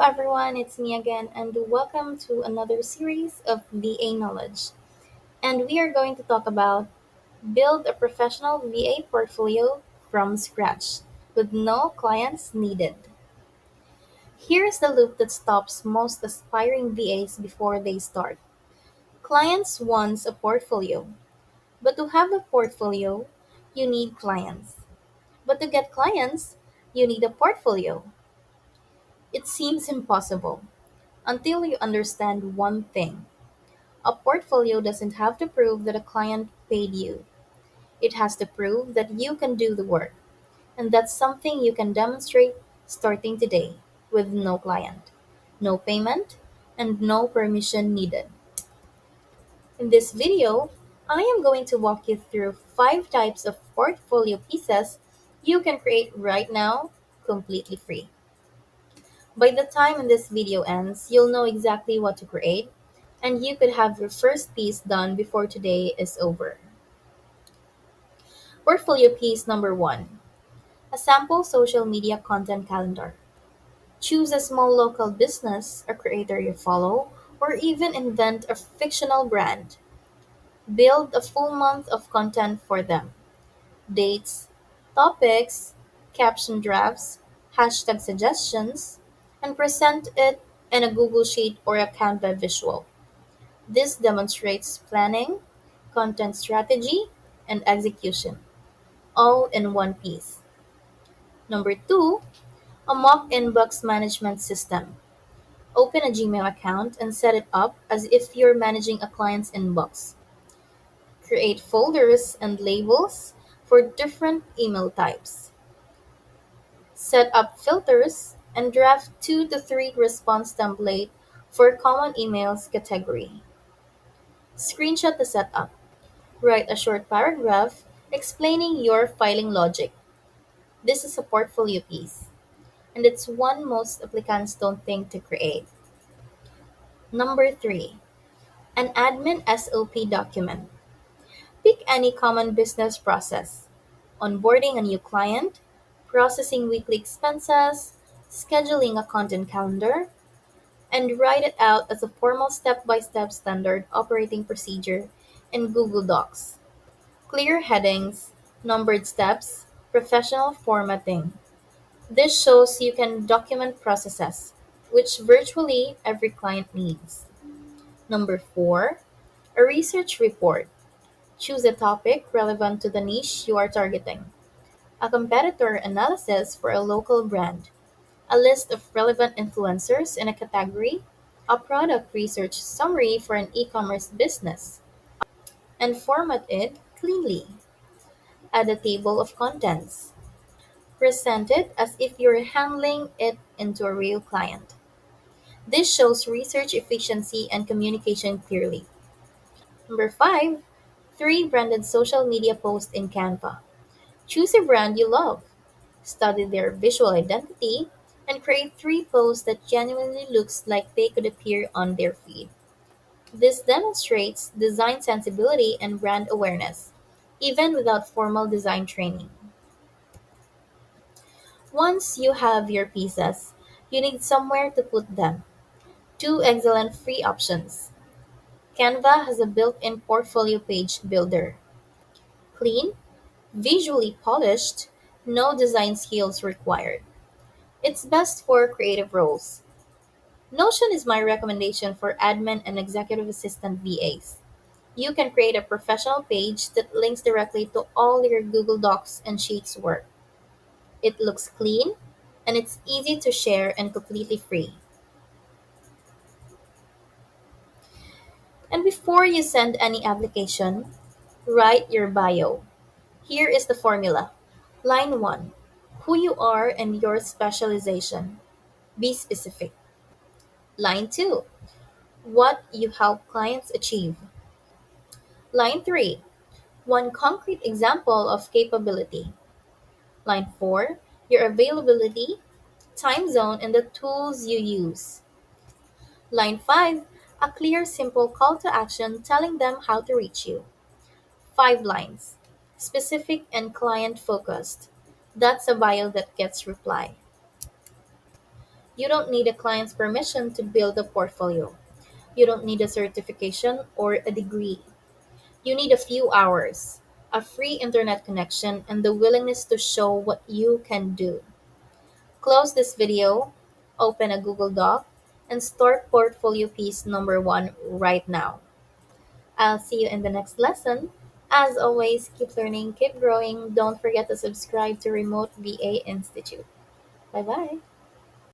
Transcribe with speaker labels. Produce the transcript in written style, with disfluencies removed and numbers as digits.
Speaker 1: everyone, it's me again, and welcome to another series of VA Knowledge. And we are going to talk about build a professional VA portfolio from scratch with no clients needed. Here's the loop that stops most aspiring VAs before they start. Clients wants a portfolio, but to have a portfolio, you need clients. But to get clients, you need a portfolio. It seems impossible until you understand one thing. A portfolio doesn't have to prove that a client paid you. It has to prove that you can do the work. And that's something you can demonstrate starting today with no client, no payment, and no permission needed. In this video, I am going to walk you through 5 types of portfolio pieces you can create right now completely free. By the time this video ends, you'll know exactly what to create, and you could have your first piece done before today is over. Portfolio piece number 1, a sample social media content calendar. Choose a small local business, a creator you follow, or even invent a fictional brand. Build a full month of content for them. Dates, topics, caption drafts, hashtag suggestions, and present it in a Google Sheet or a Canva visual. This demonstrates planning, content strategy, and execution, all in one piece. Number 2, a mock inbox management system. Open a Gmail account and set it up as if you're managing a client's inbox. Create folders and labels for different email types. Set up filters and draft 2 to 3 response template for common emails category. Screenshot the setup. Write a short paragraph explaining your filing logic. This is a portfolio piece, and it's one most applicants don't think to create. Number 3, an admin SOP document. Pick any common business process: onboarding a new client, processing weekly expenses, scheduling a content calendar, and write it out as a formal step by step standard operating procedure in Google Docs. Clear headings, numbered steps, professional formatting. This shows you can document processes, which virtually every client needs. Number 4, a research report. Choose a topic relevant to the niche you are targeting. A competitor analysis for a local brand, a list of relevant influencers in a category, a product research summary for an e-commerce business, and format it cleanly. Add a table of contents. Present it as if you're handling it into a real client. This shows research efficiency and communication clearly. Number 5, 3 branded social media posts in Canva. Choose a brand you love, study their visual identity, and create 3 posts that genuinely looks like they could appear on their feed. This demonstrates design sensibility and brand awareness, even without formal design training. Once you have your pieces, you need somewhere to put them. 2 excellent free options. Canva has a built-in portfolio page builder. Clean, visually polished, no design skills required. It's best for creative roles. Notion is my recommendation for admin and executive assistant VAs. You can create a professional page that links directly to all your Google Docs and Sheets work. It looks clean, and it's easy to share and completely free. And before you send any application, write your bio. Here is the formula. Line 1, who you are and your specialization. Be specific. Line 2, what you help clients achieve. Line 3, one concrete example of capability. Line 4, your availability, time zone, and the tools you use. Line 5, a clear, simple call to action telling them how to reach you. 5 lines, specific and client focused. That's a bio that gets reply. You don't need a client's permission to build a portfolio. You don't need a certification or a degree. You need a few hours, a free internet connection, and the willingness to show what you can do. Close this video, open a Google Doc, and start portfolio piece number one right now. I'll see you in the next lesson. As always, keep learning, keep growing. Don't forget to subscribe to Remote VA Institute. Bye bye.